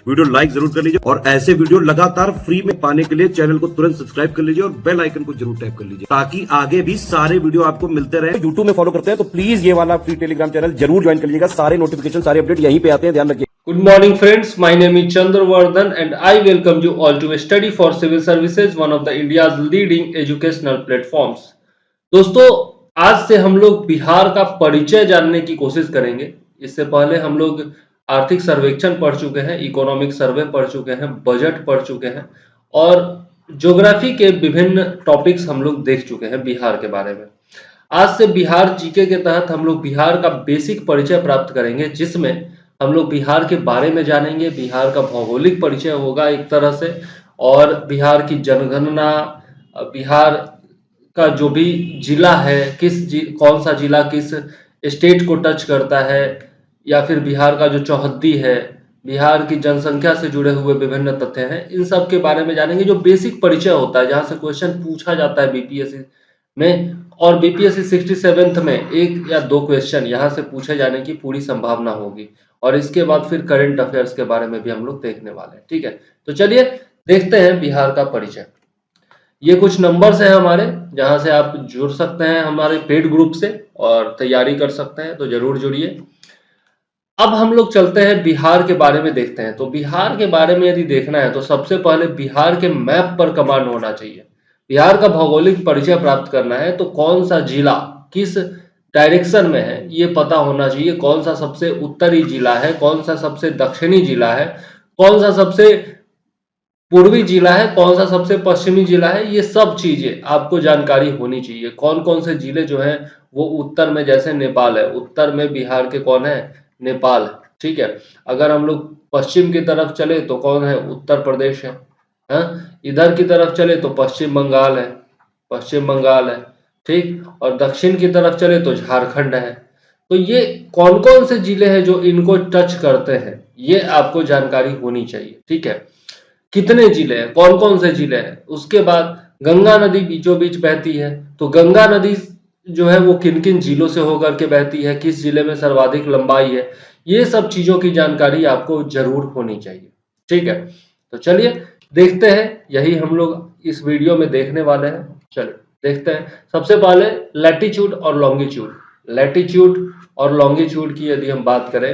Video like जरूर कर लीजिए और ऐसे वीडियो लगातार फ्री में पाने के लिए चैनल को तुरंत सब्सक्राइब कर लीजिए और बेल आइकन को जरूर टैप कर लीजिए ताकि आगे भी सारे वीडियो आपको मिलते रहे। यूट्यूब में फॉलो करते हैं तो प्लीज ये वाला फ्री टेलीग्राम चैनल जरूर ज्वाइन कर लीजिएगा। सारे नोटिफिकेशन सारे अपडेट यहीं पे आते हैं, ध्यान रखिए। Good morning friends, my name is Chandravardhan and I welcome you all to Study for Civil Services, one of the India's leading educational platforms। दोस्तों, आज से हम लोग बिहार का परिचय जानने की कोशिश करेंगे। इससे पहले हम लोग आर्थिक सर्वेक्षण पढ़ चुके हैं, इकोनॉमिक सर्वे पढ़ चुके हैं, बजट पढ़ चुके हैं और ज्योग्राफी के विभिन्न टॉपिक्स हम लोग देख चुके हैं बिहार के बारे में। आज से बिहार जीके के तहत हम लोग बिहार का बेसिक परिचय प्राप्त करेंगे, जिसमें हम लोग बिहार के बारे में जानेंगे, बिहार का भौगोलिक परिचय होगा एक तरह से, और बिहार की जनगणना, बिहार का जो भी जिला है, कौन सा जिला किस स्टेट को टच करता है, या फिर बिहार का जो चौहद्दी है, बिहार की जनसंख्या से जुड़े हुए विभिन्न तथ्य हैं, इन सब के बारे में जानेंगे। जो बेसिक परिचय होता है, जहां से क्वेश्चन पूछा जाता है बीपीएससी में, और बीपीएससी 67th में 1 या 2 क्वेश्चन यहाँ से पूछे जाने की पूरी संभावना होगी। और इसके बाद फिर करंट अफेयर्स के बारे में भी हम लोग देखने वाले हैं। ठीक है, तो चलिए देखते हैं बिहार का परिचय। ये कुछ नंबर्स हैं हमारे, जहां से आप जुड़ सकते हैं हमारे पेड ग्रुप से और तैयारी कर सकते हैं, तो जरूर जुड़िए। अब हम लोग चलते हैं बिहार के बारे में देखते हैं। तो बिहार के बारे में यदि देखना है तो सबसे पहले बिहार के मैप पर कमांड होना चाहिए। बिहार का भौगोलिक परिचय प्राप्त करना है तो कौन सा जिला किस डायरेक्शन में है ये पता होना चाहिए। कौन सा सबसे उत्तरी जिला है, कौन सा सबसे दक्षिणी जिला है, कौन सा सबसे पूर्वी जिला है, कौन सा सबसे पश्चिमी जिला है, ये सब चीजें आपको जानकारी होनी चाहिए। कौन कौन से जिले जो हैं वो उत्तर में, जैसे नेपाल है, उत्तर में बिहार के कौन है, नेपाल है। ठीक है, अगर हम लोग पश्चिम की तरफ चले तो कौन है, उत्तर प्रदेश है। इधर की तरफ चले तो पश्चिम बंगाल है, पश्चिम बंगाल है। ठीक, और दक्षिण की तरफ चले तो झारखंड है। तो ये कौन कौन से जिले हैं जो इनको टच करते हैं, ये आपको जानकारी होनी चाहिए। ठीक है, कितने जिले हैं, कौन कौन से जिले हैं। उसके बाद गंगा नदी बीचों बीच बहती है, तो गंगा नदी जो है वो किन किन जिलों से होकर के बहती है, किस जिले में सर्वाधिक लंबाई है, ये सब चीजों की जानकारी आपको जरूर होनी चाहिए। ठीक है, तो चलिए देखते हैं, यही हम लोग इस वीडियो में देखने वाले हैं। चलिए देखते हैं। सबसे पहले लैटिट्यूड और लॉन्गिट्यूड। लैटिट्यूड और लॉन्गिट्यूड की यदि हम बात करें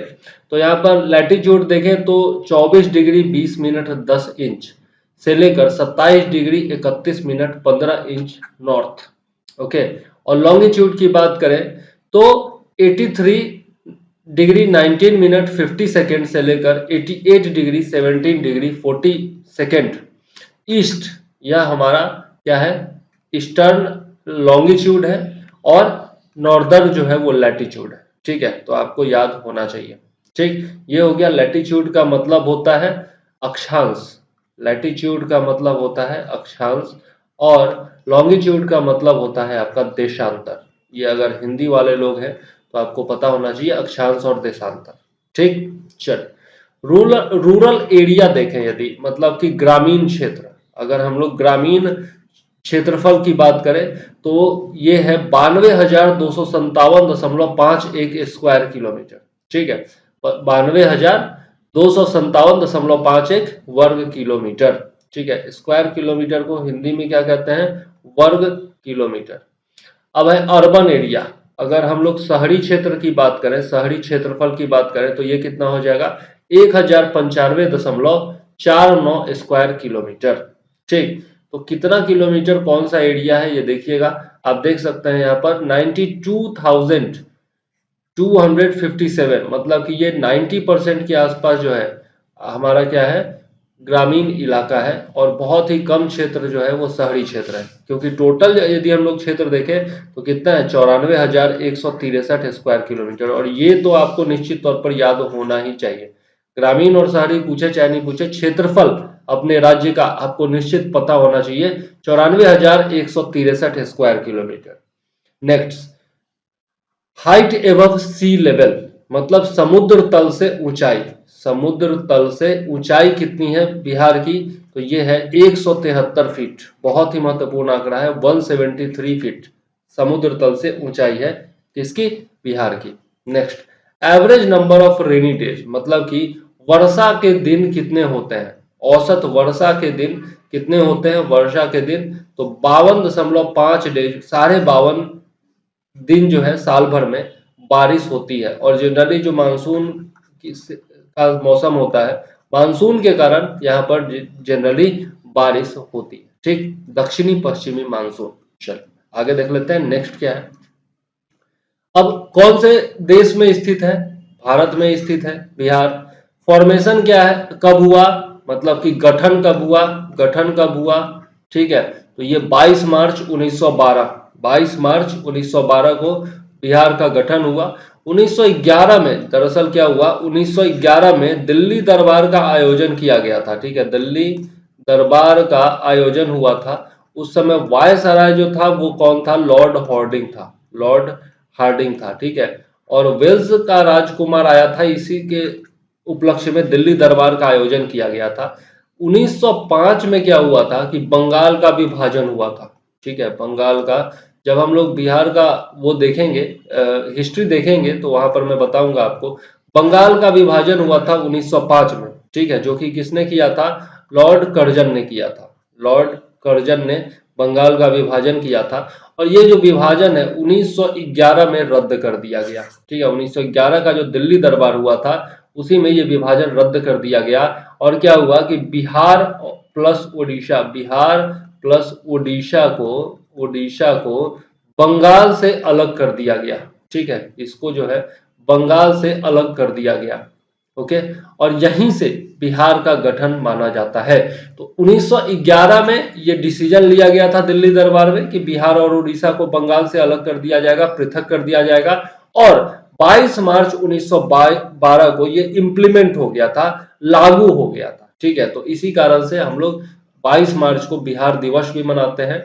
तो यहाँ पर लैटिट्यूड देखें तो 24 डिग्री 20 मिनट 10 इंच से लेकर 27 degree 31 minute 15 inch north. Okay, और लॉन्गिट्यूड की बात करें तो 83 डिग्री 19 मिनट 50 सेकेंड से लेकर 88 डिग्री 17 डिग्री 40 सेकेंड ईस्ट, यह हमारा क्या है, ईस्टर्न लॉन्गिट्यूड है, और नॉर्दर्न जो है वो लैटिट्यूड है। ठीक है, तो आपको याद होना चाहिए। ठीक, ये हो गया। लैटिट्यूड का मतलब होता है अक्षांश, लैटिट्यूड का मतलब होता है अक्षांश, और लॉन्गिट्यूड का मतलब होता है आपका देशांतर। ये अगर हिंदी वाले लोग हैं तो आपको पता होना चाहिए अक्षांश और देशांतर। ठीक, चल रूरल एरिया देखें यदि, मतलब कि ग्रामीण क्षेत्र, अगर हम लोग ग्रामीण क्षेत्रफल की बात करें तो ये है 92,257.51 स्क्वायर किलोमीटर। ठीक है, 92,257.51 वर्ग किलोमीटर। ठीक है, स्क्वायर किलोमीटर को हिंदी में क्या कहते हैं, वर्ग किलोमीटर। अब है अर्बन एरिया। अगर हम लोग शहरी क्षेत्र की बात करें, शहरी क्षेत्रफल की बात करें तो ये कितना हो जाएगा, 1095.49 स्क्वायर किलोमीटर। ठीक, तो कितना किलोमीटर कौन सा एरिया है ये देखिएगा, आप देख सकते हैं यहाँ पर 92,257, मतलब कि ये 90% के आसपास जो है हमारा क्या है, ग्रामीण इलाका है, और बहुत ही कम क्षेत्र जो है वो शहरी क्षेत्र है। क्योंकि टोटल यदि हम लोग क्षेत्र देखें तो कितना है, 94,163 स्क्वायर किलोमीटर। और ये तो आपको निश्चित तौर पर याद होना ही चाहिए। ग्रामीण और शहरी पूछे चाहे नहीं पूछे, क्षेत्रफल अपने राज्य का आपको निश्चित पता होना चाहिए, 94,163 square kilometre. Next, height above sea level, मतलब समुद्र तल से ऊंचाई। समुद्र तल से ऊंचाई कितनी है बिहार की, तो ये है 173 फीट। बहुत ही महत्वपूर्ण आंकड़ा है, 173 फीट समुद्र तल से ऊंचाई है किसकी, बिहार की। Next, average number of rainy days, मतलब कि वर्षा के दिन कितने होते हैं, औसत वर्षा के दिन कितने होते हैं, वर्षा के दिन तो 52.5 डेज, 52.5 दिन जो है साल भर में बारिश होती है। और जनरली जो मानसून का मौसम होता है, मानसून के कारण यहाँ पर जनरली बारिश होती है। ठीक, दक्षिणी पश्चिमी मानसून। चल आगे देख लेते हैं नेक्स्ट क्या है। अब कौन से देश में स्थित है, भारत में स्थित है बिहार। फॉर्मेशन क्या है, कब हुआ, मतलब कि गठन कब हुआ, गठन कब हुआ। ठीक है, तो ये 22 मार्च 1912, 22 मार्च 1912 को बिहार का गठन हुआ। 1911 में दरअसल क्या हुआ, 1911 में दिल्ली दरबार का आयोजन किया गया था। ठीक है, दिल्ली दरबार का आयोजन हुआ था। उस समय वायसराय जो था वो कौन था, लॉर्ड हार्डिंग था, लॉर्ड हार्डिंग था। ठीक है, और वेल्स का राजकुमार आया था, इसी के उपलक्ष्य में दिल्ली दरबार का आयोजन किया गया था। 1905 में क्या हुआ था कि बंगाल का विभाजन हुआ था। ठीक है, बंगाल का, जब हम लोग बिहार का वो देखेंगे, हिस्ट्री देखेंगे, तो वहां पर मैं बताऊंगा आपको। बंगाल का विभाजन हुआ था 1905 में। ठीक है, जो कि किसने किया था, लॉर्ड कर्जन ने किया था, लॉर्ड कर्जन ने बंगाल का विभाजन किया था। और ये जो विभाजन है 1911 में रद्द कर दिया गया। ठीक है, 1911 का जो दिल्ली दरबार हुआ था उसी में ये विभाजन रद्द कर दिया गया। और क्या हुआ कि बिहार प्लस उड़ीसा, बिहार प्लस उड़ीसा को बंगाल से अलग कर दिया गया। ठीक है, इसको जो है बंगाल से अलग कर दिया गया। ओके, और यहीं से बिहार का गठन माना जाता है। तो 1911 में ये डिसीजन लिया गया था दिल्ली दरबार में कि बिहार और उड़ीसा को बंगाल से अलग कर दिया जाएगा, पृथक कर दिया जाएगा। और 22 मार्च 1912 को ये इंप्लीमेंट हो गया था, लागू हो गया था। ठीक है, तो इसी कारण से हम लोग 22 मार्च को बिहार दिवस भी मनाते हैं।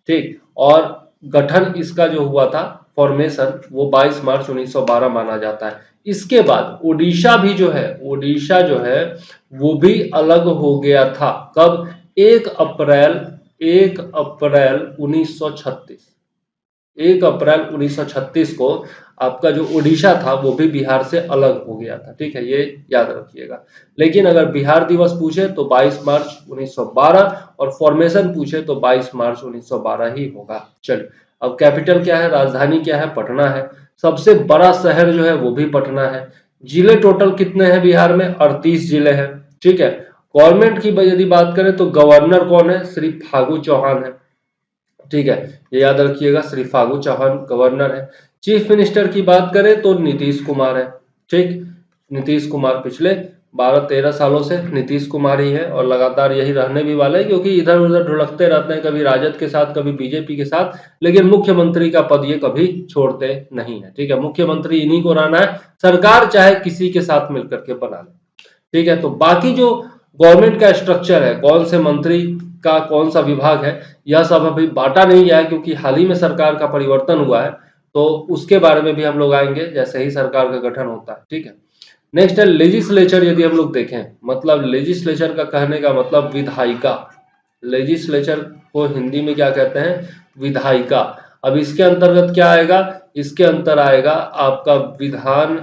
ठीक, और गठन इसका जो हुआ था, फॉर्मेशन, वो 22 मार्च 1912 माना जाता है। इसके बाद ओडिशा भी जो है, ओडिशा जो है वो भी अलग हो गया था। कब, 1 अप्रैल 1936, 1 अप्रैल 1936 को आपका जो ओडिशा था वो भी बिहार से अलग हो गया था। ठीक है, ये याद रखिएगा। लेकिन अगर बिहार दिवस पूछे तो 22 मार्च 1912, और फॉर्मेशन पूछे तो 22 मार्च 1912 ही होगा। चलिए, अब कैपिटल क्या है, राजधानी क्या है, पटना है। सबसे बड़ा शहर जो है वो भी पटना है। जिले टोटल कितने हैं बिहार में, 38 जिले हैं। ठीक है, गवर्नमेंट की यदि बात करें तो गवर्नर कौन है, श्री फागू चौहान है। ठीक है, ये याद रखिएगा, श्री फागू चौहान गवर्नर है। चीफ मिनिस्टर की बात करें तो नीतीश कुमार है। ठीक, नीतीश कुमार पिछले 12-13 सालों से नीतीश कुमार ही है, और लगातार यही रहने भी वाले हैं, क्योंकि इधर उधर ढुलकते रहते हैं, कभी राजद के साथ, कभी बीजेपी के साथ, लेकिन मुख्यमंत्री का पद ये कभी छोड़ते नहीं है। ठीक है, मुख्यमंत्री इन्हीं को रहना है, सरकार चाहे किसी के साथ मिलकर के बना ले। ठीक है, तो बाकी जो गवर्नमेंट का स्ट्रक्चर है, कौन से मंत्री का कौन सा विभाग है, यह सब अभी बांटा नहीं गया है, क्योंकि हाल ही में सरकार का परिवर्तन हुआ है। तो उसके बारे में भी हम लोग आएंगे जैसे ही सरकार का गठन होता है। ठीक है, नेक्स्ट है लेजिस्लेचर। यदि हम लोग देखें, मतलब लेजिस्लेचर का कहने का मतलब विधायिका। लेजिस्लेचर को हिंदी में क्या कहते हैं, विधायिका। अब इसके अंतर्गत क्या आएगा, इसके अंतर आएगा आपका विधान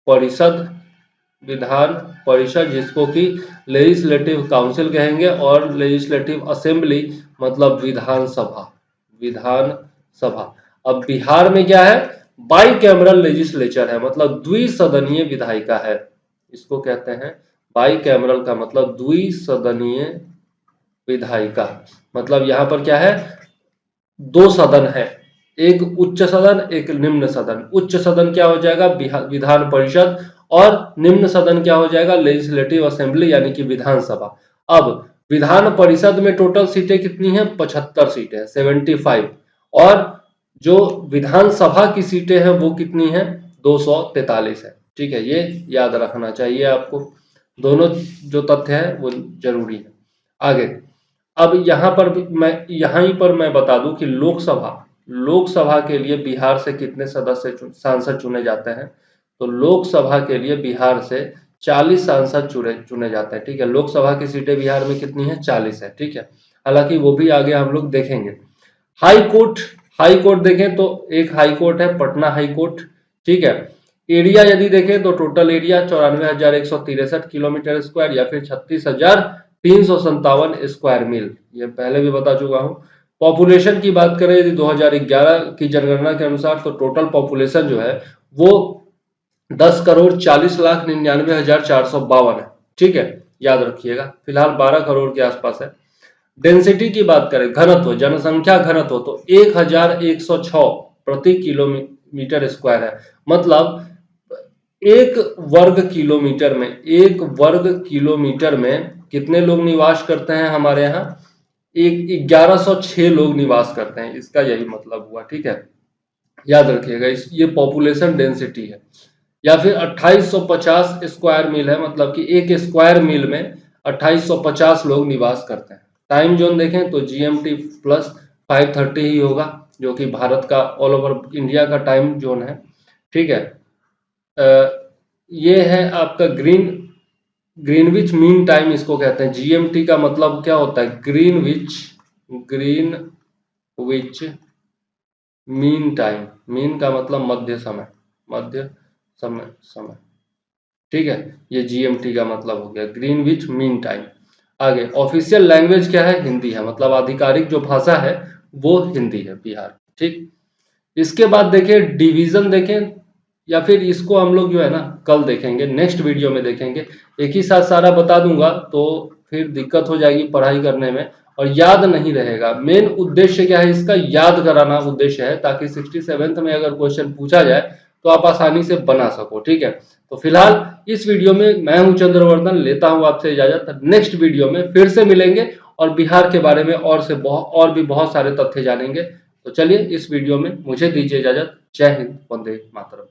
परिषद, विधान परिषद जिसको कि लेजिस्लेटिव काउंसिल कहेंगे, और लेजिस्लेटिव असेंबली मतलब विधान सभा, विधान सभा। अब बिहार में क्या है, बाई कैमरल लेजिस्लेचर है, मतलब द्विसदनीय विधायिका है। इसको कहते हैं बाई कैमरल, का मतलब द्विसदनीय विधायिका। मतलब यहाँ पर क्या है, 2 सदन है, एक उच्च सदन, एक निम्न सदन। उच्च सदन क्या हो जाएगा, विधान परिषद, और निम्न सदन क्या हो जाएगा, लेजिस्लेटिव असेंबली यानी कि विधानसभा। अब विधान परिषद में टोटल सीटें कितनी हैं, 75 सीटें, 75। और जो विधानसभा की सीटें हैं वो कितनी हैं, 243 है। ठीक है, ये याद रखना चाहिए आपको, दोनों जो तथ्य है वो जरूरी है। आगे, अब यहाँ पर भी मैं, यहीं पर मैं बता दूं कि लोकसभा के लिए बिहार से कितने सदस्य सांसद चुने जाते हैं। तो लोकसभा के लिए बिहार से 40 सांसद चुने जाते हैं। ठीक है, लोकसभा की सीटें बिहार में कितनी है, 40 है। ठीक है, हालांकि वो भी आगे हम लोग देखेंगे। हाई कोर्ट, हाई कोर्ट देखें तो एक हाई कोर्ट है, पटना हाई कोर्ट। ठीक है, एरिया यदि देखें तो टोटल एरिया 94,163 किलोमीटर स्क्वायर या फिर 36,357 स्क्वायर मील, ये पहले भी बता चुका हूं। पॉपुलेशन की बात करें यदि 2011 की जनगणना के अनुसार तो टोटल पॉपुलेशन जो है वो 10,40,99,452 है। ठीक है, याद रखिएगा, फिलहाल 12 करोड़ के आसपास है। डेंसिटी की बात करें, घनत्व, जनसंख्या घनत्व, तो 1106 प्रति किलोमीटर स्क्वायर है। मतलब एक वर्ग किलोमीटर में कितने लोग निवास करते हैं हमारे यहाँ? 1106 लोग निवास करते हैं, इसका यही मतलब हुआ। ठीक है, याद रखिएगा, ये पॉपुलेशन डेंसिटी है। या फिर 2850 स्क्वायर मील है, मतलब कि एक स्क्वायर मील में 2850 लोग निवास करते हैं। टाइम जोन देखें तो GMT प्लस 530 ही होगा, जो कि भारत का ऑल ओवर इंडिया का टाइम जोन है। ठीक है, ये है आपका ग्रीनविच मीन टाइम इसको कहते हैं। GMT का मतलब क्या होता है? ग्रीनविच मीन टाइम, मीन का मतलब मध्य समय। ठीक है, ये GMT का मतलब हो गया, ग्रीनविच मीन टाइम। आगे ऑफिशियल लैंग्वेज क्या है? हिंदी है, मतलब आधिकारिक जो भाषा है वो हिंदी है बिहार। ठीक, इसके बाद देखिए डिवीजन देखें, या फिर इसको हम लोग जो है ना कल देखेंगे, नेक्स्ट वीडियो में देखेंगे। एक ही साथ सारा बता दूंगा तो फिर दिक्कत हो जाएगी पढ़ाई करने में और याद नहीं रहेगा। मेन उद्देश्य क्या है इसका? याद कराना उद्देश्य है, ताकि 67th में अगर क्वेश्चन पूछा जाए तो आप आसानी से बना सको। ठीक है, तो फिलहाल इस वीडियो में मैं हूं चंद्रवर्धन, लेता हूं आपसे इजाजत। नेक्स्ट वीडियो में फिर से मिलेंगे और बिहार के बारे में और भी बहुत सारे तथ्य जानेंगे। तो चलिए इस वीडियो में मुझे दीजिए इजाजत। जय हिंद, वंदे मातरम।